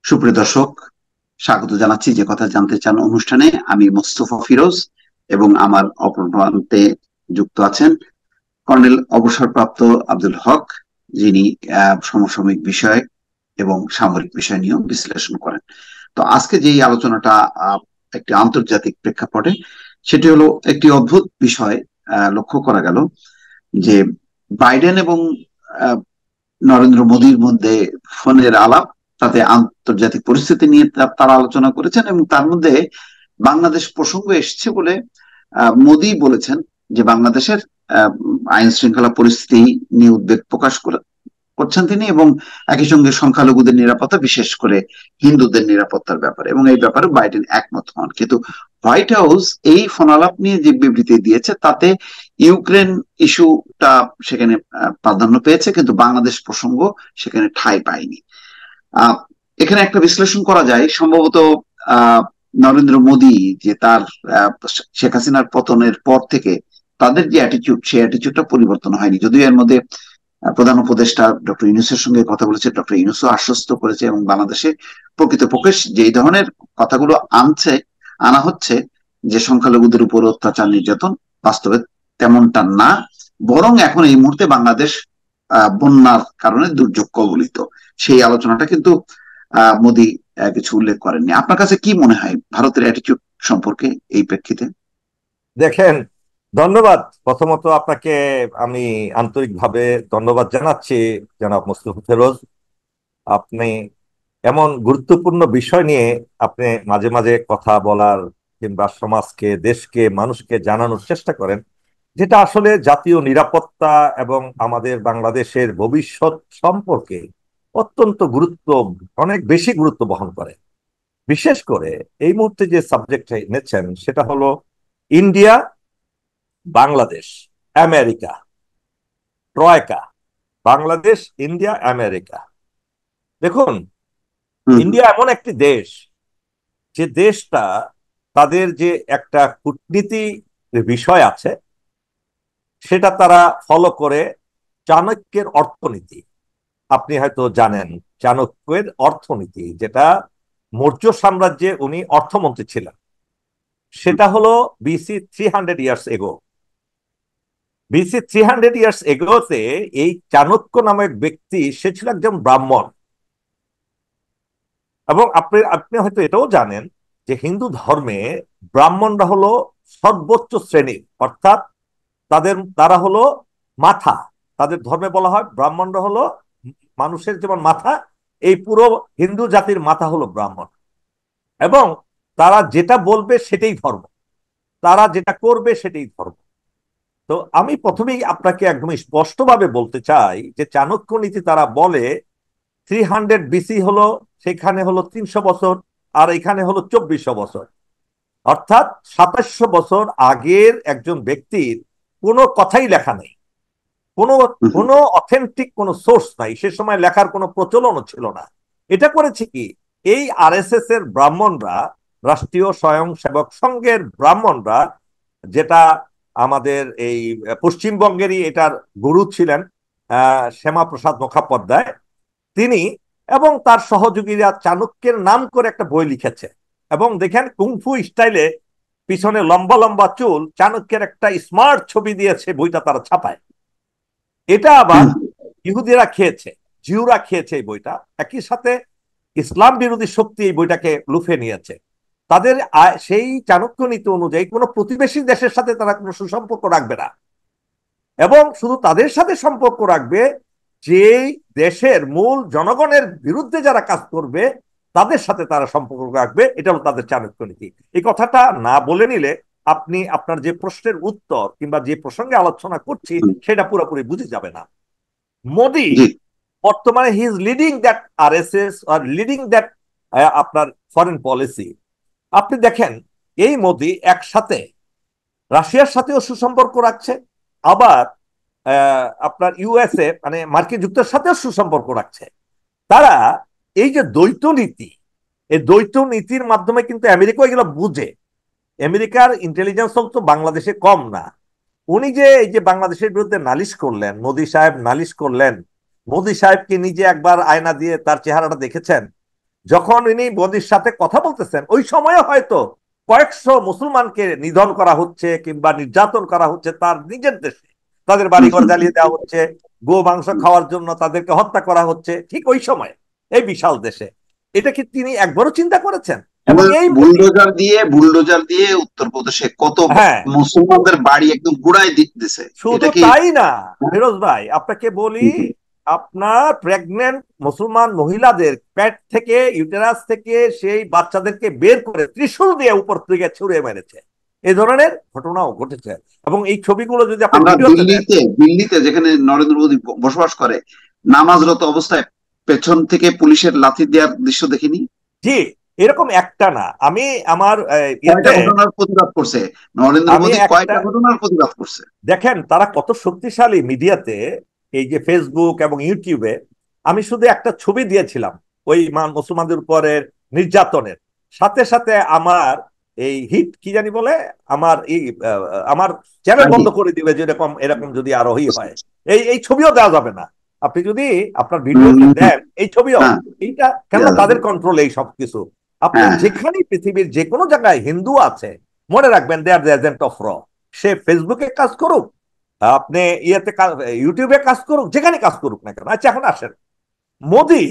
সুপ্রিয় দর্শক, স্বাগত জানাচ্ছি যে কথা জানতে চান অনুষ্ঠানে। আমি মোস্তফা ফিরোজ এবং আমার অপর প্রান্তে যুক্ত আছেন কর্নেল অবসরপ্রাপ্ত আব্দুল হক, যিনি সমসাময়িক বিষয় এবং সামরিক বিষয় নিয়েও বিশ্লেষণ করেন। তো আজকে যেই আলোচনাটা একটি আন্তর্জাতিক প্রেক্ষাপটে, সেটি হলো একটি অদ্ভুত বিষয়। লক্ষ্য করা গেল যে বাইডেন এবং আহ, নরেন্দ্র মোদীর মধ্যে ফোনের আলাপ, তাতে আন্তর্জাতিক পরিস্থিতি নিয়ে তারা আলোচনা করেছেন এবং তার মধ্যে বাংলাদেশ প্রসঙ্গ এসেছে বলে মোদী বলেছেন যে বাংলাদেশের আহ, আইন শৃঙ্খলা পরিস্থিতি নিয়ে উদ্বেগ প্রকাশ করছেন তিনি, এবং একই সঙ্গে সংখ্যালঘুদের নিরাপত্তা, বিশেষ করে হিন্দুদের নিরাপত্তার ব্যাপারে, এবং এই ব্যাপারে বাইডেন একমত হন। কিন্তু হোয়াইট হাউস এই ফোনালাপ নিয়ে যে বিবৃতি দিয়েছে তাতে ইউক্রেন ইস্যুটা সেখানে প্রাধান্য পেয়েছে, কিন্তু বাংলাদেশ প্রসঙ্গ সেখানে ঠাঁই পায়নি। আহ এখানে একটা বিশ্লেষণ করা যায়, সম্ভবত আহ নরেন্দ্র মোদী যে তার শেখ হাসিনার পতনের পর থেকে তাদের যে অ্যাটিচিউড, সেই অ্যাটিচিউডটা পরিবর্তন হয়নি। যদিও এর মধ্যে প্রধান উপদেষ্টা ডক্টর ইউনূসের সঙ্গে কথা বলেছে, ডক্টর ইউনূসও আশ্বস্ত করেছে, এবং বাংলাদেশে প্রকৃতপক্ষে যেই ধরনের কথাগুলো আনা হচ্ছে, যে সংখ্যালঘুদের উপর অত্যাচার নির্যাতন, বাস্তবে তেমনটা না। বরং এখন এই মুহূর্তে বাংলাদেশ বন্যার কারণে দুর্যোগ কবলিত। সেই আলোচনাটা কিন্তু মোদী কিছু উল্লেখ করেননি। আপনার কাছে কি মনে হয় ভারতের অ্যাটিচিউড সম্পর্কে এই প্রেক্ষিতে? দেখেন, ধন্যবাদ। প্রথমত আপনাকে আমি আন্তরিকভাবে ধন্যবাদ জানাচ্ছি, জনাব মুস্তফা ফিরোজ। আপনি এমন গুরুত্বপূর্ণ বিষয় নিয়ে আপনি মাঝে মাঝে কথা বলার কিংবা সমাজকে, দেশকে, মানুষকে জানানোর চেষ্টা করেন, যেটা আসলে জাতীয় নিরাপত্তা এবং আমাদের বাংলাদেশের ভবিষ্যৎ সম্পর্কে অত্যন্ত অনেক বেশি গুরুত্ব বহন করে। বিশেষ করে এই মুহূর্তে যে সাবজেক্টটা এনেছেন সেটা হলো India, Bangladesh, America, ট্রয়কা। Bangladesh, India, America. দেখুন, হুম। ইন্ডিয়া এমন একটি দেশ, যে দেশটা তাদের যে একটা কূটনীতি বিষয় আছে, সেটা তারা ফলো করে। চাণক্যের অর্থনীতি আপনি হয়তো জানেন। চাণক্যের অর্থনীতি, যেটা মৌর্য সাম্রাজ্যে উনি অর্থমন্ত্রী ছিলেন, সেটা হলো BC 300 years ago. BC 300 years এগোতে এই চাণক্য নামক ব্যক্তি, সে ছিল একজন ব্রাহ্মণ। এবং আপনি আপনি হয়তো এটাও জানেন যে হিন্দু ধর্মে ব্রাহ্মণরা হলো সর্বোচ্চ শ্রেণীর, অর্থাৎ তারা হলো মাথা। তাদের ধর্মে বলা হয় ব্রাহ্মণরা হলো মানুষের যেমন মাথা, এই পুরো হিন্দু জাতির মাথা হলো ব্রাহ্মণ। এবং তারা যেটা বলবে সেটাই ধর্ম, তারা যেটা করবে সেটাই ধর্ম। তো আমি প্রথমেই আপনাকে একদম স্পষ্টভাবে বলতে চাই যে চাণক্য নীতি তারা বলে 300 BC হলো, সেখানে হলো 300 বছর, আর এখানে হলো 2400 বছর। অর্থাৎ 2700 বছর আগের একজন ব্যক্তির কোনো কথাই লেখা নেই, কোনো হুম। কোনো অথেন্টিক কোনো সোর্স নাই। সে সময় লেখার কোনো প্রচলনও ছিল না। এটা করেছে কি, এই RSS এর ব্রাহ্মণরা, রাষ্ট্রীয় স্বয়ংসেবক সংঘের ব্রাহ্মণরা, যেটা আমাদের এই পশ্চিমবঙ্গেরই এটার গুরু ছিলেন শ্যামাপ্রসাদ মুখোপাধ্যায়, তিনি এবং তার সহযোগীরা চাণক্যের নাম করে একটা বই লিখেছে। এবং দেখেন, কুংফু স্টাইলে পিছনে লম্বা লম্বা চুল, চাণক্যের একটা স্মার্ট ছবি দিয়েছে, বইটা তারা ছাপায়। এটা আবার হুম। ইহুদিরা খেয়েছে, জিউরা খেয়েছে এই বইটা। একই সাথে ইসলাম বিরোধী শক্তি এই বইটাকে লুফে নিয়েছে। তাদের সেই চাণক্য নীতি অনুযায়ী কোনো প্রতিবেশী দেশের সাথে তারা কোনো সুসম্পর্ক রাখবে না, এবং শুধু তাদের সাথে সম্পর্ক রাখবে যে দেশের মূল জনগণের বিরুদ্ধে যারা কাজ করবে তাদের সাথে তারা সম্পর্ক রাখবে। এটা হলো তাদের চাণক্য নীতি। এই কথাটা না বলে নিলে আপনি আপনার যে প্রশ্নের উত্তর কিংবা যে প্রসঙ্গে আলোচনা করছি হুম। সেটা পুরোপুরি বুঝে যাবে না। মোদি জি। বর্তমানে he is leading that RSS R leading that আপনার ফরেন পলিসি। আপনি দেখেন, এই মোদি একসাথে রাশিয়ার সাথেও সুসম্পর্ক রাখছে, আবার আপনার USA মানে মার্কিন যুক্তরাষ্ট্রের সাথেও সুসম্পর্ক রাখছে। তারা এই যে দ্বৈত নীতি, এই দ্বৈত নীতির মাধ্যমে কিন্তু আমেরিকা এগুলো বুঝে। আমেরিকার ইন্টেলিজেন্স তো বাংলাদেশে কম না। উনি যে এই যে বাংলাদেশের বিরুদ্ধে নালিশ করলেন, মোদি সাহেব নালিশ করলেন, মোদি সাহেবকে নিজে একবার আয়না দিয়ে তার চেহারাটা দেখেছেন? যখন ইনি মোদির সাথে কথা বলতেছেন ওই সময়ে হয়তো কয়েকশো মুসলমানকে নিধন করা হচ্ছে কিংবা নির্যাতন করা হচ্ছে তার নিজের দেশে, তাদের বাড়িঘর জ্বালিয়ে দেওয়া হচ্ছে, গো মাংস খাওয়ার জন্য তাদেরকে হত্যা করা হচ্ছে ঠিক ওই সময় এই বিশাল দেশে। এটা কি তিনি একবারও চিন্তা করেছেন? এবং এই বুলডোজার দিয়ে উত্তরপ্রদেশে কত হ্যাঁ, মুসলমানদের বাড়ি একদম গুড়ায় দিতেছে, শুধু এটা কি? তাই না ফিরোজ ভাই, আপনাকে বলি, আপনার প্রেগনেন্ট মুসলমান মহিলাদের পেট থেকে, ইউটেরাস থেকে সেই বাচ্চাদেরকে বের করে ত্রিশূল দিয়ে উপর থেকে ছুঁড়ে মেরেছে। এই ধরনের ঘটনাও ঘটেছে। এবং এই ছবিগুলো যদি আপনি আমরা ভিডিওতে দেন। দিল্লিতে যেখানে নরেন্দ্র মোদী বসবাস করে, নামাজরত অবস্থায় পেছন থেকে পুলিশের লাথি দেওয়ার দৃশ্য দেখিনি? জি, এরকম একটা না, আমি আমার কয়টা ইয়েতে ঘটনার প্রতিবাদ করছে নরেন্দ্র আমি মোদী, একটা, কয়টা ঘটনার প্রতিবাদ করছে? দেখেন তারা কত শক্তিশালী মিডিয়াতে, এই যে ফেসবুক এবং ইউটিউবে। আমি শুধু একটা ছবি দিয়েছিলাম ওই মুসলমানদের উপরের নির্যাতনের, সাথে সাথে আমার এই হিট কি জানি বলে, আমার এই আমার চ্যানেল বন্ধ করে দিবে যেরকম, এরকম যদি আরোহী হয়। এই ছবিও দেওয়া যাবে না। আপনি যদি আপনার ভিডিওতে হম, দেন এই ছবিও, হ্যাঁ, এইটা কেননা তাদের কন্ট্রোলে এই সব কিছু। আপনি হ্যাঁ, যেখানে পৃথিবীর যে কোনো জায়গায় হিন্দু আছে, মনে রাখবেন দে আর দ্য এজেন্ট অফ র। সে ফেসবুকে কাজ করুক, আপনি ইউটিউবে কাজ করুক, যেখানে কাজ করুক না কেন। আচ্ছা এখন আসেন মোদি,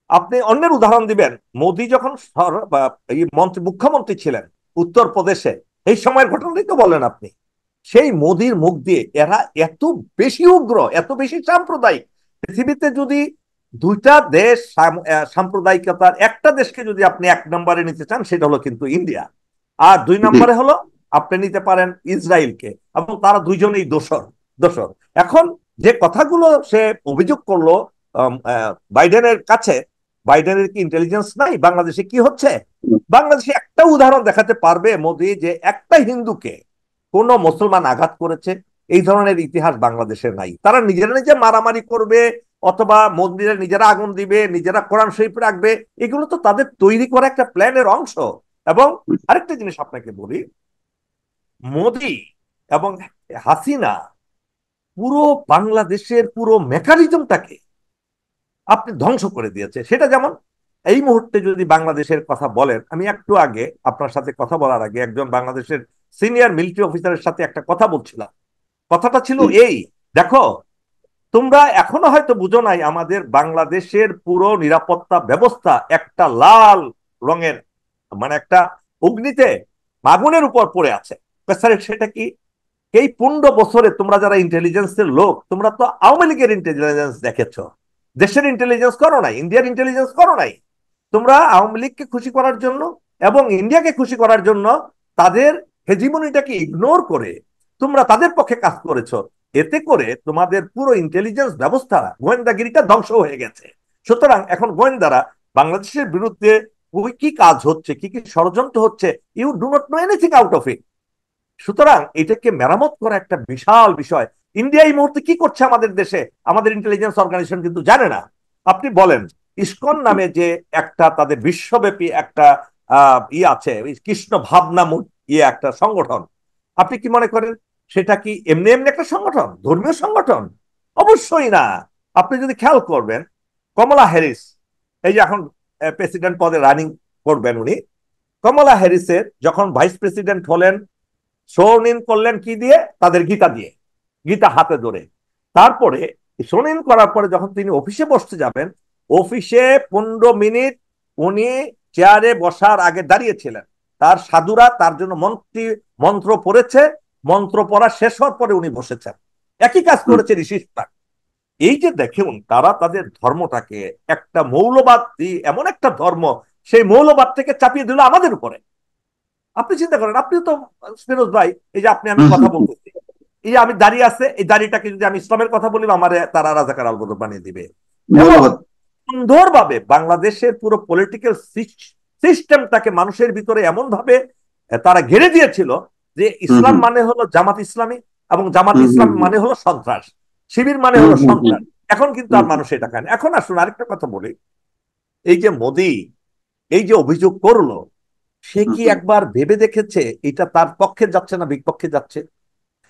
আপনি অন্যের উদাহরণ দিবেন। মোদি যখন মুখ্যমন্ত্রী ছিলেন উত্তরপ্রদেশে, এই সময়ের ঘটনাই তো বলেন আপনি। সেই মোদির মুখ দিয়ে এরা এত বেশি উগ্র, এত বেশি সাম্প্রদায়িক। পৃথিবীতে যদি দুইটা দেশ সাম্প্রদায়িকতার একটা দেশকে যদি আপনি এক নম্বরে নিতে চান, সেটা হলো কিন্তু ইন্ডিয়া। আর দুই জি, নম্বরে হলো আপনি নিতে পারেন ইসরায়েলকে, এবং তারা দুইজনেই দোষর দোষর। এখন যে কথাগুলো সে অভিযোগ করলো বাইডেনের কাছে, বাইডেনের কি ইন্টেলিজেন্স নাই বাংলাদেশে কি হচ্ছে? বাংলাদেশে একটা উদাহরণ দেখাতে পারবে মোদি যে একটা হিন্দুকে কোন মুসলমান আঘাত করেছে? এই ধরনের ইতিহাস বাংলাদেশে নাই। তারা নিজেরা নিজে মারামারি করবে, অথবা মন্দিরে নিজেরা আগুন দিবে, নিজেরা কোরআন শরীফ রাখবে, এগুলো তো তাদের তৈরি করা একটা প্ল্যানের অংশ। এবং আরেকটা জিনিস আপনাকে বলি, মোদি এবং হাসিনা পুরো বাংলাদেশের পুরো মেকানিজমটাকে আপনি ধ্বংস করে দিয়েছে। সেটা যেমন এই মুহূর্তে যদি বাংলাদেশের কথা বলেন, আমি একটু আগে আপনার সাথে কথা বলার আগে একজন বাংলাদেশের সিনিয়র মিলিটারি অফিসারের সাথে একটা কথা বলছিলাম। কথাটা ছিল জি, এই, দেখো তোমরা এখনো হয়তো বুঝো নাই, আমাদের বাংলাদেশের পুরো নিরাপত্তা ব্যবস্থা একটা লাল রঙের, মানে একটা অগ্নিতে, আগুনের উপর পড়ে আছে। স্যার সেটা কি? এই 15 বছরে তোমরা যারা ইন্টেলিজেন্সের লোক, তোমরা তো আওয়ামী লীগের ইন্টেলিজেন্স দেখেছো, দেশের ইন্টেলিজেন্স করো নাই, ইন্ডিয়ার ইন্টেলিজেন্স করো নাই। তোমরা আওয়ামী লীগকে খুশি করার জন্য এবং ইন্ডিয়াকে খুশি করার জন্য তাদের হেজিমনিটাকে ইগনোর করে তোমরা তাদের পক্ষে কাজ করেছো। এতে করে তোমাদের পুরো ইন্টেলিজেন্স ব্যবস্থা, গোয়েন্দাগিরিটা ধ্বংস হয়ে গেছে। সুতরাং এখন গোয়েন্দারা বাংলাদেশের বিরুদ্ধে ওই কি কাজ হচ্ছে, কি কি ষড়যন্ত্র হচ্ছে, you do not know anything out of it. সুতরাং এটাকে মেরামত করা একটা বিশাল বিষয়। ইন্ডিয়া এই মুহূর্তে কি করছে আমাদের দেশে, আমাদের ইন্টেলিজেন্স অর্গানাইজেশন কিন্তু জানে না। আপনি বলেন, ইসকন নামে যে একটা তাদের বিশ্বব্যাপী একটা আছে, কৃষ্ণ ভাবনা একটা সংগঠন, আপনি কি মনে করেন সেটা কি এমনি এমনি একটা সংগঠন, ধর্মীয় সংগঠন? অবশ্যই না। আপনি যদি খেয়াল করবেন, কমলা হ্যারিস, এই যে এখন প্রেসিডেন্ট পদে রানিং করবেন উনি, কমলা হ্যারিসের যখন ভাইস প্রেসিডেন্ট হলেন, শোন ইন করলেন কি দিয়ে? তাদের গীতা দিয়ে, গীতা হাতে ধরে। তারপরে শোন ইন করার পরে যখন তিনি অফিসে বসতে যাবেন, অফিসে 15 মিনিট উনি চেয়ারে বসার আগে দাঁড়িয়েছিলেন। তার সাধুরা তার জন্য মন্ত্র পড়েছে, মন্ত্র পড়া শেষ হওয়ার পরে উনি বসেছেন। একই কাজ করেছে ঋষি সুনাক। এই যে দেখুন, তারা তাদের ধর্মটাকে একটা মৌলবাদ, এমন একটা ধর্ম, সেই মৌলবাদ থেকে চাপিয়ে দিল আমাদের উপরে। আপনি চিন্তা করেন, আপনি তো ফিরোজ ভাই, এই যে আপনি আমি কথা বলতেছি, এই যে আমি দাঁড়িয়ে আছে, এই দাড়িটাকে যদি আমি ইসলামের কথা বলি, আমার তারা রাজাকার আলবদর বানিয়ে দিবে। এবং মৌলবাদ। সুন্দরভাবে বাংলাদেশের পুরো পলিটিক্যাল সিস্টেমটাকে মানুষের ভিতরে এমন ভাবে তারা ঘিরে দিয়েছিল যে ইসলাম মানে হলো জামাত ইসলামী, এবং জামাত ইসলাম মানে হলো সন্ত্রাস, শিবির মানে হলো সন্ত্রাস। এখন কিন্তু আর মানুষ এটা খায় না। এখন আসুন আরেকটা কথা বলি, এই যে মোদি এই যে অভিযোগ করলো, সে কি একবার ভেবে দেখেছে এটা তার পক্ষে যাচ্ছে না বিপক্ষে যাচ্ছে?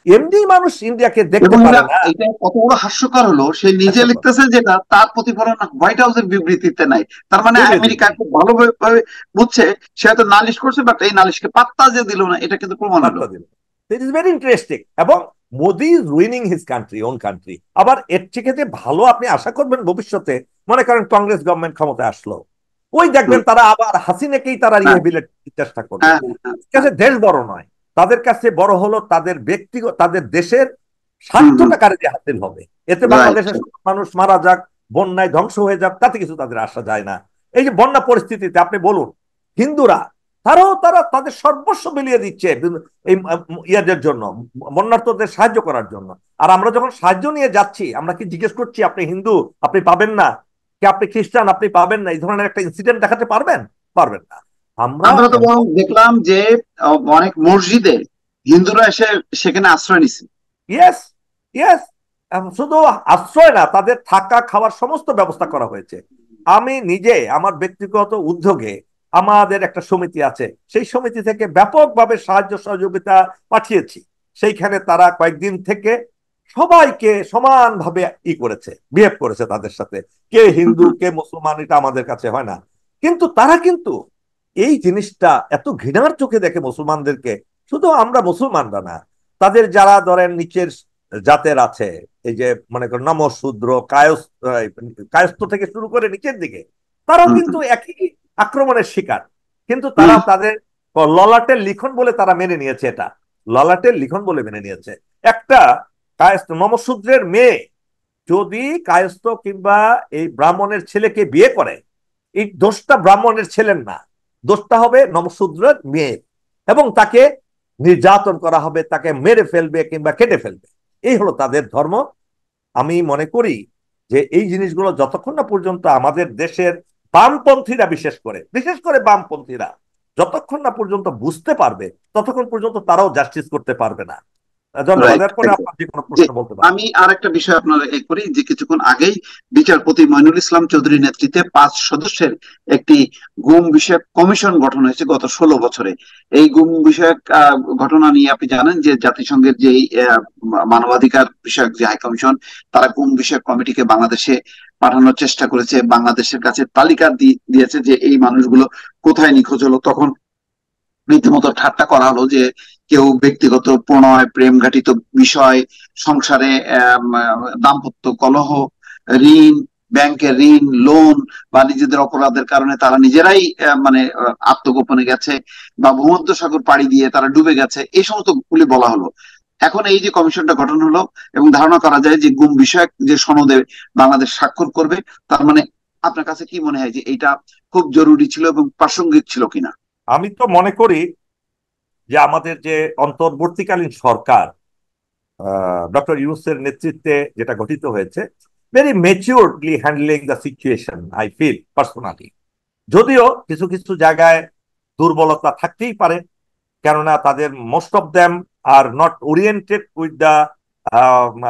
এমনি মানুষ ইন্ডিয়াকে দেখতে এবং পারে না। এটা কত বড় হাস্যকর হলো, সে নিজে হাস্যকর লিখতেছে যেটা তার প্রতিফলন হোয়াইট হাউসের বিবৃতিতে নাই। তার মানে আমেরিকা বিবৃতি খুব ভালোভাবে বুঝছে, সে হয়তো নালিশ করছে, বাট এই নালিশকে পাত্তা যে দিল না, এটা কিন্তু প্রমাণ হলো। বার্তা দিল। It is very interesting. এবং Modi is ruining his country, own country. আবার এর থেকে যে ভালো আপনি আশা করবেন ভবিষ্যতে, মনে করেন কংগ্রেস গভর্নমেন্ট ক্ষমতায় আসলো, ওই দেখবেন হুম, তারা আবার হাসিনাকেই তারা হ্যাঁ, রিহেবিলিট চেষ্টা করবে। হ্যাঁ, হ্যাঁ, তাদের হ্যাঁ, কাছে দেশ বড় নয়, তাদের কাছে বড় হলো তাদের ব্যক্তিগত, তাদের দেশের হুম, হুম, স্বার্থটা কারে হাসিল হবে। এতে রাইট। বাংলাদেশের মানুষ মারা যাক, বন্যায় ধ্বংস হয়ে যাক, তাতে কিছু তাদের আসা যায় না। এই যে বন্যা পরিস্থিতিতে আপনি বলুন, হিন্দুরা তারা তাদের সর্বস্ব বিলিয়ে দিচ্ছে এই ইয়াদের জন্য, বন্যার্থদের সাহায্য করার জন্য। আর আমরা যখন সাহায্য নিয়ে যাচ্ছি, আমরা কি জিজ্ঞেস করছি আপনি হিন্দু আপনি পাবেন না, কি আপনি খ্রিস্টান আপনি পাবেন না? এই ধরনের একটা ইনসিডেন্ট দেখাতে পারবেন? পারবেন না। আমরা আমরা তো বরং এমন, দেখলাম যে অনেক মসজিদে হিন্দুরা এসে সেখানে আশ্রয় নিছে। ইয়েস, ইয়েস, শুধু আশ্রয় না, তাদের থাকা খাওয়ার সমস্ত ব্যবস্থা করা হয়েছে। আমি নিজে আমার ব্যক্তিগত উদ্যোগে, আমাদের একটা সমিতি আছে, সেই সমিতি থেকে ব্যাপকভাবে সাহায্য সহযোগিতা পাঠিয়েছি। সেইখানে তারা কয়েকদিন থেকে সবাইকে সমানভাবে করেছে, বিহেভ করেছে তাদের সাথে। কে হিন্দু কে মুসলমান এটা আমাদের কাছে হয় না। কিন্তু তারা কিন্তু এই জিনিসটা এত ঘৃণার চোখে দেখে মুসলমানদেরকে। শুধু আমরা মুসলমানরা না, তাদের যারা ধরেন নিচের জাতের আছে, এই যে মনে করেন নমশূদ্র, কায়স্থ থেকে শুরু করে নিচের দিকে, তারাও হুম, কিন্তু হুম, একই আক্রমণের শিকার। কিন্তু তারা হুম, তাদের ললাটের লিখন বলে তারা মেনে নিয়েছে, এটা ললাটের লিখন বলে মেনে নিয়েছে। একটা কায়স্থ নমশূদ্রের মেয়ে যদি কায়স্থ কিংবা এই ব্রাহ্মণের ছেলেকে বিয়ে করে, এই দোষটা ব্রাহ্মণের ছেলের না, দোষটা হবে নমশূদ্রের মেয়ের। এবং তাকে নির্যাতন করা হবে, তাকে মেরে ফেলবে কিংবা কেটে ফেলবে। এই হলো তাদের ধর্ম। আমি মনে করি যে এই জিনিসগুলো যতক্ষণ না পর্যন্ত আমাদের দেশের বামপন্থীরা, বিশেষ করে বামপন্থীরা যতক্ষণ না পর্যন্ত বুঝতে পারবে, ততক্ষণ পর্যন্ত তারাও জাস্টিস করতে পারবে না। ধন্যবাদ। রাইট। এরপরে আপনার যে কোনো যে প্রশ্ন বলতে পারেন। আমি আর একটা বিষয় আপনার করি, যে কিছুক্ষণ আগেই বিচারপতি মইনুল ইসলাম চৌধুরী নেতৃত্বে 5 সদস্যের একটি গুম বিষয়ক কমিশন গঠন হয়েছে গত 16 বছরে। এই গুম বিষয়ক ঘটনা নিয়ে আপনি জানেন যে জাতিসংঘের যে মানবাধিকার বিষয়ক যে হাই কমিশন, তারা গুম বিষয়ক কমিটিকে বাংলাদেশে পাঠানোর চেষ্টা করেছে, বাংলাদেশের কাছে তালিকা দিয়েছে যে এই মানুষগুলো কোথায় নিখোঁজ হলো। তখন রীতিমতো ঠাট্টা করা হলো যে কেউ ব্যক্তিগত প্রণয় প্রেম ঘাটিত বিষয়, সংসারে দাম্পত্য কলহ, ঋণ, ব্যাংকের ঋণ, লোন, বা নিজেদের অপরাধের কারণে তারা নিজেরাই মানে আত্মগোপনে গেছে, বা ভূমধ্যসাগর পাড়ি দিয়ে তারা ডুবে গেছে, এই সমস্ত গুলি বলা হলো। এখন এই যে কমিশনটা গঠন হলো, এবং ধারণা করা যায় যে গুম বিষয়ক যে সনদে বাংলাদেশ স্বাক্ষর করবে, তার মানে আপনার কাছে কি মনে হয় যে এটা খুব জরুরি ছিল এবং প্রাসঙ্গিক ছিল কিনা? আমি তো মনে করি যে আমাদের যে অন্তর্বর্তীকালীন সরকার, ডক্টর ইউনূসের নেতৃত্বে যেটা গঠিত হয়েছে, very maturely handling the situation I feel personally. যদিও কিছু কিছু জায়গায় দুর্বলতা থাকতেই পারে, কেননা তাদের most of them are not oriented with the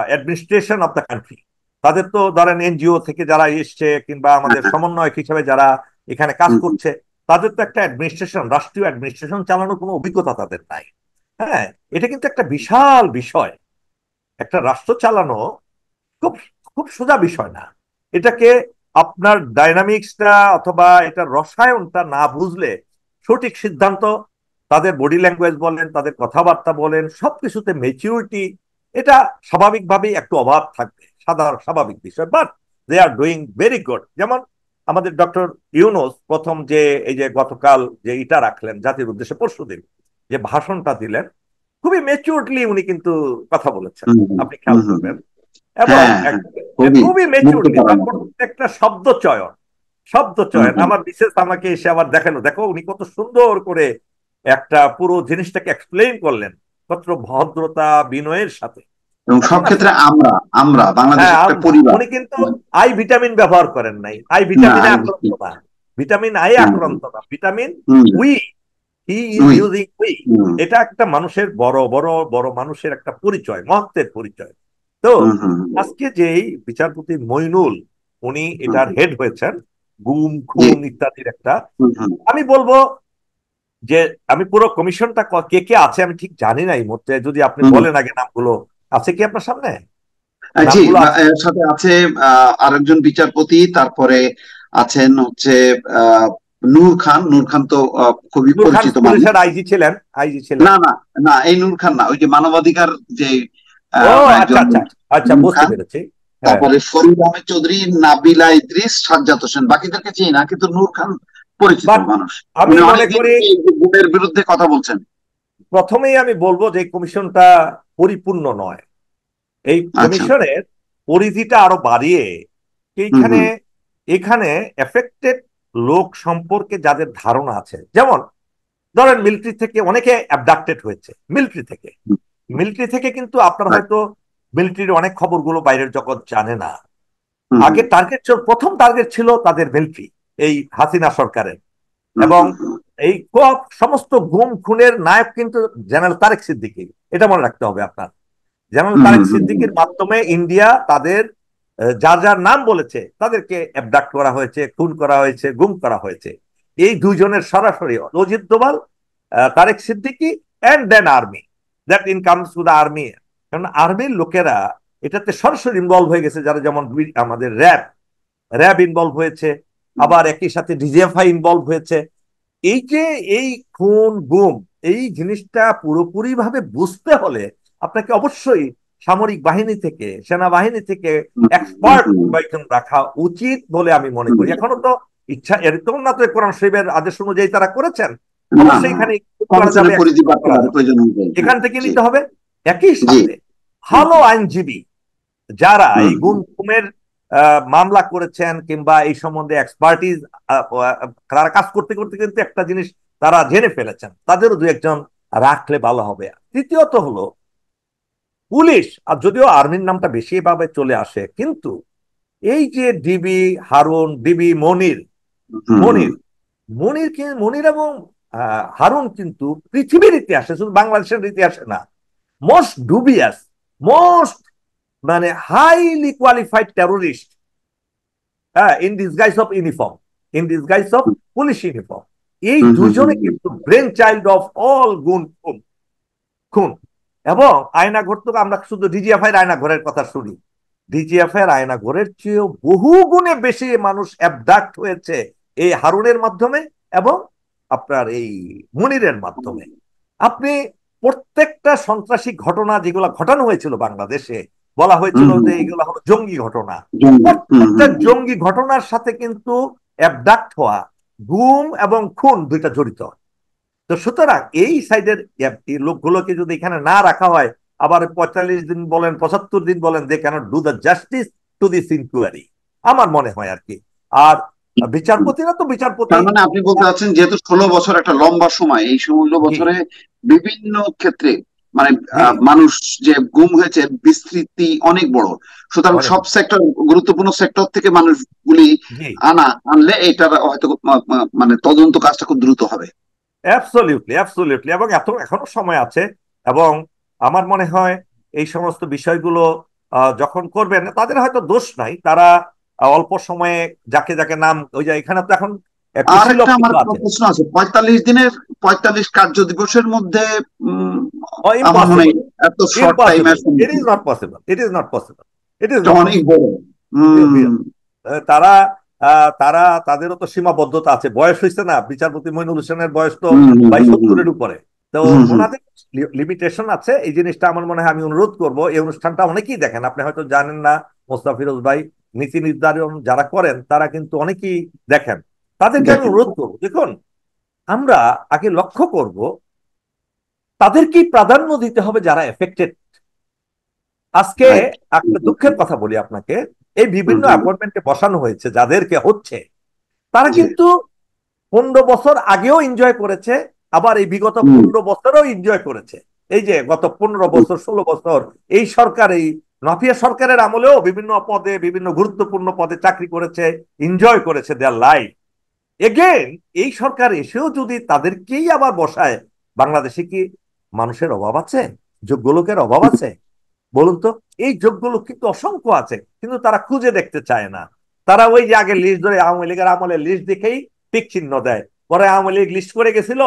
administration of the country. তাদের তো ধরেন এনজিও থেকে যারা এসছে কিংবা আমাদের সমন্বয়ক হিসেবে যারা এখানে কাজ হুম, হুম, করছে, তাদের তো একটা অ্যাডমিনিস্ট্রেশন, রাষ্ট্রীয় অ্যাডমিনিস্ট্রেশন চালানোর কোনো অভিজ্ঞতা তাদের নাই। হ্যাঁ, এটা কিন্তু একটা বিশাল বিষয়। একটা রাষ্ট্র চালানো খুব খুব সোজা বিষয় না। এটাকে আপনার ডাইনামিক্সটা অথবা এটা রসায়নটা না বুঝলে সঠিক সিদ্ধান্ত, তাদের বডি ল্যাঙ্গুয়েজ বলেন, তাদের কথাবার্তা বলেন, সবকিছুতে ম্যাচিউরিটি, এটা স্বাভাবিকভাবেই একটু অভাব থাকবে, সাধারণ স্বাভাবিক বিষয়। But they are doing very good. যেমন আমাদের ডক্টর ইউনূস প্রথম যে এই যে গতকাল যে ইটা রাখলেন জাতির উদ্দেশ্যে, পরশুদিন যে ভাষণটা দিলেন, খুবই ম্যাচিউরলি উনি কিন্তু কথা বলেছেন, হুম, হুম, আপনি খেয়াল হুম, হুম, করবেন। এবং হ্যাঁ, হ্যাঁ, খুবই খুবই মুগ্ধ ম্যাচিউরলি করার তার মতো। প্রত্যেকটা শব্দ চয়ন, শব্দ হুম, চয়ন। হুম। আমার বিশেষ আমাকে এসে আবার দেখানো, দেখো উনি কত সুন্দর করে একটা পুরো জিনিসটাকে এক্সপ্লেইন করলেন, কত ভদ্রতা বিনয়ের সাথে। এবং সব এখন ক্ষেত্রে আসলে, আমরা আমরা বাংলাদেশ হ্যাঁ, একটা আমরা, পরিবার। উনি কিন্তু আই ভিটামিন ব্যবহার করেন নাই। আই না, ভিটামিনে আক্রান্ত না, ভিটামিন আই হ্যাঁ, আক্রান্ত না, ভিটামিন হুম, we, he is we, using we. হুম, এটা একটা মানুষের বড় বড় বড় মানুষের একটা পরিচয়, মহত্বের পরিচয়। তো হুম, হুম, আজকে যেই বিচারপতি মইনুল, উনি হুম, এটার হেড হয়েছেন, গুম জি, খুন ইত্যাদির একটা, হুম, হুম, আমি বলবো যে আমি পুরো কমিশনটা কে কে আছে আমি ঠিক জানি না এই মুহূর্তে, যদি আপনি হুম। বলেন আগে নামগুলো। আছে কি আপনার সামনে জি, নামগুলো আছে? এর সাথে আছে আরেকজন বিচারপতি, তারপরে আছেন হচ্ছে আহ, নূর খান। নূর খান তো খুবই নূর খান পরিচিত মানুষ। পুলিশের আইজি ছিলেন, আইজি ছিলেন। না না না, এই নূর খান না, ওই যে মানবাধিকার যে ও আচ্ছা একজন আচ্ছা আচ্ছা, নূর বুঝতে খান। পেরেছি। হ্যাঁ, তারপরে ফরিদ আহমেদ চৌধুরী, নাবিলা ইদ্রিস, সাজ্জাদ হোসেন। বাকিদেরকে চিনি না, কিন্তু নূর খান পরিচিত বাট মানুষ। আমি উনি মনে অনেকদিন করি এই গুমের বিরুদ্ধে কথা বলছেন। প্রথমেই আমি বলবো যে কমিশনটা পরিপূর্ণ নয়। এই আচ্ছা। কমিশনের পরিধিটা আরো বাড়িয়ে হুম এইখানে হুম এখানে এফেক্টেড লোক সম্পর্কে যাদের ধারণা আছে, যেমন ধরেন মিলিটারি থেকে অনেকে অ্যাবডাক্টেড হয়েছে, মিলিটারি থেকে কিন্তু আপনার right, হয়তো মিলিটারির অনেক খবরগুলো বাইরের জগৎ জানে না। হুম আগে টার্গেট ছিল, প্রথম টার্গেট ছিল তাদের মিলিটারি, এই হাসিনা সরকারের। হুম এবং হুম হুম এই সমস্ত গুম খুনের নায়ক কিন্তু জেনারেল তারেক সিদ্দিকী, এটা মনে রাখতে হবে আপনার। জেনারেল হুম তারেক হুম হুম হুম সিদ্দিকীর মাধ্যমে ইন্ডিয়া তাদের যার যার নাম বলেছে তাদেরকে অ্যাবডাক্ট করা হয়েছে, খুন করা হয়েছে, গুম করা হয়েছে। এই দুইজনের সরাসরি Ajit Doval, Tarek Siddiqui, and then army, that incomes to the army. কারণ আর্মির লোকেরা এটাতে সরাসরি ইনভলভ হয়ে গেছে, যারা যেমন আমাদের র্যাব র্যাব ইনভলভ হয়েছে, আবার একই সাথে ডিজিএফআই ইনভলভ হয়েছে। এই যে এই খুন গুম, এই জিনিসটা পুরোপুরি ভাবে বুঝতে হলে আপনাকে অবশ্যই সামরিক বাহিনী থেকে, সেনাবাহিনী থেকে হুম হুম এক্সপার্ট হুম কয়েকজন রাখা উচিত বলে আমি মনে হুম। করি। এখনো তো ইচ্ছা এরকম না তো কোরআন শরীফের আদেশ অনুযায়ী তারা করেছেন, না অবশ্যই না, এখানে করা যাবে, কমিশনের পরিধি execute বাড়তে করা পারে যাবে, প্রয়োজন অনুযায়ী। হ্যাঁ। এখান থেকে জি নিতে হবে। একই জি। সাথে হুম ভালো আইনজীবী যারা হুম এই গুমের মামলা করেছেন কিংবা এই সম্বন্ধে এক্সপার্টিজ, তারা কাজ করতে করতে কিন্তু একটা জিনিস তারা জেনে ফেলেছেন, তাদেরও দু একজন রাখলে ভালো হবে। তৃতীয়ত হলো পুলিশ, আর যদিও আর্মির নামটা বেশি ভাবে চলে আসে, কিন্তু এই যে ডিবি হারুন, ডিবি মনির, হুম হুম মনির মনির এবং হারুন কিন্তু পৃথিবীর ইতিহাসে, শুধু বাংলাদেশের ইতিহাসে না, মোস্ট ডুবিয়াস, মোস্ট মানে হাইলি কোয়ালিফাইড টেরোরিস্ট, হ্যাঁ, in disguise of uniform, in disguise of police uniform. এই হুম হুম হুম দুজনে হুম। কিন্তু ব্রেন চাইল্ড অফ অল গুণ খুন খুন। এবং আয়নাঘর তো আমরা শুধু ডিজিএফআই এর আয়নাঘরের কথা শুনি, ডিজিএফআই এর আয়নাঘরের চেয়েও বহু গুণে বেশি মানুষ অ্যাবডাক্ট হয়েছে এই হারুনের মাধ্যমে এবং আপনার এই মনিরের মাধ্যমে। আপনি প্রত্যেকটা সন্ত্রাসী ঘটনা যেগুলো ঘটানো হয়েছিল বাংলাদেশে, বলা হুম হয়েছিল হুম যে হুম। এইগুলো হলো জঙ্গি ঘটনা, জঙ্গি। হুম প্রত্যেকটা হুম হুম। জঙ্গি ঘটনার সাথে কিন্তু অ্যাবডাক্ট হওয়া, গুম এবং খুন দুইটা জড়িত। তো সুতরাং এই সাইডের লোকগুলোকে যদি এখানে না রাখা হয়, আবার 45 দিন বলেন, 75 দিন বলেন, they cannot do the justice to this inquiry, আমার মনে হয় আর কি। আর হুম। বিচারপতিরা তো বিচারপতি। তার মানে আপনি বলতে চাচ্ছেন, যেহেতু 16 বছর একটা লম্বা সময়, এই 16 জি বছরে বিভিন্ন ক্ষেত্রে মানে জি মানুষ যে গুম হয়েছে বিস্তৃতি অনেক বড়। সুতরাং অনেক, সব সেক্টর, গুরুত্বপূর্ণ সেক্টর থেকে মানুষগুলি জি আনলে এটার হয়তো মানে তদন্ত কাজটা খুব দ্রুত হবে। অ্যাবসলিউটলি অ্যাবসলিউটলি, এবং এখনো সময় আছে। এবং আমার মনে হয় এই সমস্ত বিষয়গুলো যখন করবেন, তাদের হয়তো দোষ নাই, তারা অল্প সময়ে যাকে যাকে নাম, ওই যে এখানে তো এখন আর কুশীলব একটা আমার কিন্তু আছে। প্রশ্ন আছে, 45 দিনের, 45 কার্য দিবসের মধ্যে উম, আমার মনে হয় ইম্পসিবল, এত শর্ট টাইমের ইম্পসিবল, ইট সম্মুখীন। Is not possible, it is not possible, it is এটা নট অনেক পসিবল। বড়। হম। তারা তারা তাদেরও তো সীমাবদ্ধতা আছে, বয়স হয়েছে না, বিচারপতি মইনুল হোসেনের বয়স তো হম হম প্রায় হম হম 70-এর উপরে। তো হম হম। ওনাদের লিমিটেশন আছে, এই জিনিসটা আমার মনে হয়, আমি অনুরোধ করব, এই অনুষ্ঠানটা অনেকেই দেখেন, আপনি হয়তো জানেন না মোস্তাফিরোজ ভাই, নীতি নির্ধারণ যারা করেন তারা কিন্তু অনেকেই দেখেন, তাদেরকে আমি দেখেন। অনুরোধ করবো, দেখুন আমরা আগে লক্ষ্য করব তাদেরকেই প্রাধান্য দিতে হবে যারা এফেক্টেড। আজকে রাইট। একটা দুঃখের কথা বলি আপনাকে, এই হুম বিভিন্ন হুম। অ্যাপয়েন্টমেন্টে বসানো হয়েছে যাদেরকে হচ্ছে, তারা জি। কিন্তু 15 বছর আগেও এনজয় করেছে, আবার এই বিগত হুম 15 বছরেও এনজয় করেছে। এই যে গত 15 বছর, 16 বছর এই সরকার, এই মাফিয়া সরকারের আমলেও বিভিন্ন পদে, বিভিন্ন গুরুত্বপূর্ণ পদে চাকরি করেছে, এনজয় করেছে দেয়ার লাইফ। এগেন এই সরকার এসেও যদি তাদেরকেই আবার বসায়, বাংলাদেশে কি মানুষের অভাব আছে? যোগ্য লোকের অভাব আছে? বলুন তো। এই যোগ্য লোক কিন্তু অসংখ্য আছে, কিন্তু তারা খুঁজে দেখতে চায় না। তারা ওই যে আগে লিস্ট ধরে, আওয়ামী লীগের আমলে লিস্ট দেখেই টিক চিহ্ন দেয়। পরে আওয়ামী লীগ লিস্ট করে গেছিল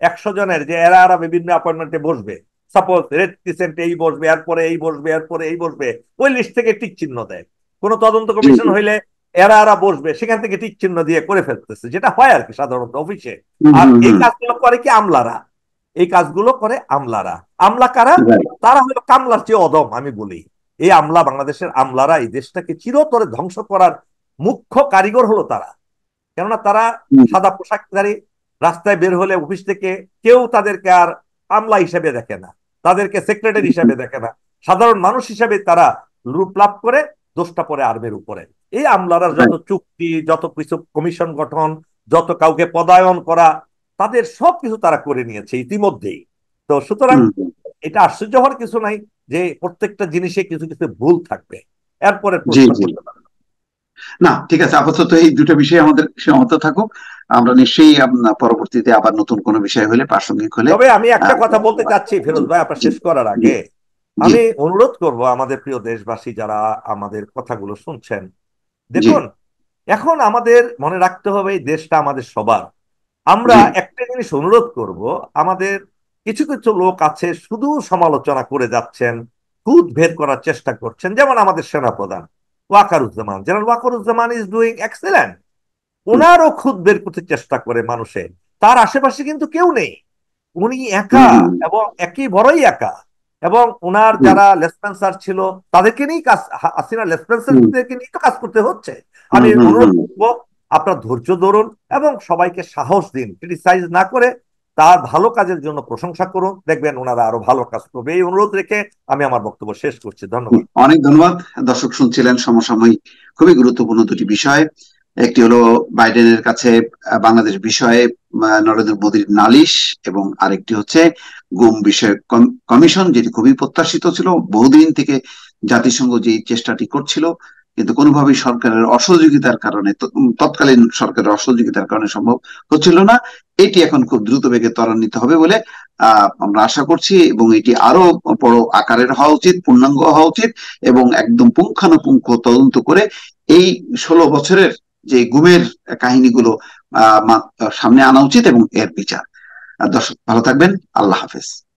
100 জনের, যে এরা এরা বিভিন্ন অ্যাপয়েন্টমেন্টে বসবে, সাপোজ রেড ক্রিসেন্ট এই বসবে, এরপরে এই বসবে, এরপরে এই বসবে, ওই লিস্ট থেকে টিক চিহ্ন দেয়। কোন তদন্ত জি কমিশন জি। হইলে এরা এরা বসবে, সেখান থেকে টিক চিহ্ন দিয়ে করে ফেলতেছে, যেটা হয় আর কি সাধারণত অফিসে। হুম আর হুম এই হুম। কাজগুলো করে কি আমলারা, এই কাজগুলো করে আমলারা। আমলা কারা? Right. তারা হলো কামলার চেয়ে অদম, আমি বলি। এই আমলা, বাংলাদেশের আমলারা এই দেশটাকে চিরতরে ধ্বংস করার মুখ্য কারিগর হলো তারা। কেননা তারা হুম, সাদা পোশাকধারী, রাস্তায় বের হলে অফিস থেকে কেউ তাদেরকে আর আমলা হিসেবে দেখে না, তাদেরকে সেক্রেটারি হিসেবে দেখে না, সাধারণ মানুষ হিসেবে তারা রূপ লাভ করে, দোষটা পড়ে আর্মের উপরে। এই আমলারা যত right. চুক্তি, যত কিছু কমিশন গঠন, যত কাউকে পদায়ন করা, তাদের সবকিছু তারা করে নিয়েছে ইতিমধ্যেই। তো সুতরাং হুম, হুম। এটা আশ্চর্য হওয়ার কিছু নাই যে প্রত্যেকটা জিনিসে কিছু কিছু ভুল থাকবে, এরপরে জি প্রশ্ন জি। করতে পারে। না ঠিক আছে, আপাতত এই দুটো বিষয়ে আমাদের সীমাবদ্ধ থাকুক। আমরা নিশ্চয়ই পরবর্তীতে আবার নতুন কোনো বিষয় হলে, প্রাসঙ্গিক হলে তবে আমি একটা আহ, কথা বলতে চাচ্ছি জি ফিরোজ ভাই, আপনার জি শেষ করার জি আগে জি আমি অনুরোধ করব আমাদের প্রিয় দেশবাসী যারা আমাদের কথাগুলো শুনছেন, জি দেখুন, এখন আমাদের মনে রাখতে হবে এই দেশটা আমাদের সবার। আমরা জি। একটা জিনিস অনুরোধ করব, আমাদের কিছু কিছু লোক আছে শুধু সমালোচনা করে যাচ্ছেন, খুঁত বের করার চেষ্টা করছেন, যেমন আমাদের সেনাপ্রধান Wakeruzzaman, general Wakeruzzaman is doing excellent. হুম ওনারও খুঁত বের করতে চেষ্টা করে মানুষে, তার আশেপাশে কিন্তু কেউ নেই, উনি হুম একা, হুম এবং একই বড়ই একা। এবং ওনার হুম যারা লেসপেন্সার ছিল তাদেরকে নিয়েই কাজ, হাসিনা হুম লেসপেন্সারদেরকে নিয়ে তো কাজ করতে হচ্ছে। হুম আমি হুম অনুরোধ হুম। করবো, আপনার ধৈর্য ধরুন এবং সবাইকে সাহস দিন, ক্রিটিসাইজ না করে তার ভালো কাজের জন্য প্রশংসা করুন, দেখবেন ওনারা আরো ভালো কাজ করবে। এই অনুরোধ রেখে আমি আমার বক্তব্য শেষ করছি। ধন্যবাদ। অনেক ধন্যবাদ। দর্শক শুনছিলেন সমসাময়িক খুবই গুরুত্বপূর্ণ দুটি বিষয়। একটি হলো বাইডেনের কাছে বাংলাদেশ বিষয়ে নরেন্দ্র মোদীর নালিশ, এবং আরেকটি হচ্ছে গুম বিষয়ক কমিশন, যেটি খুবই প্রত্যাশিত ছিল বহুদিন থেকে। জাতিসংঘ যে চেষ্টাটি করছিল, কিন্তু কোনোভাবেই সরকারের অসহযোগিতার কারণে, তৎকালীন সরকারের অসহযোগিতার কারণে সম্ভব হচ্ছিল না। এটি এখন খুব দ্রুত বেগে ত্বরান্বিত হবে বলে আমরা আশা করছি, এবং এটি আরো বড় আকারের হওয়া উচিত, পূর্ণাঙ্গ হওয়া উচিত, এবং একদম পুঙ্খানুপুঙ্খ তদন্ত করে এই 16 বছরের যে গুমের কাহিনীগুলো সামনে আনা উচিত, এবং এর বিচার। দর্শক ভালো থাকবেন। আল্লাহ হাফেজ।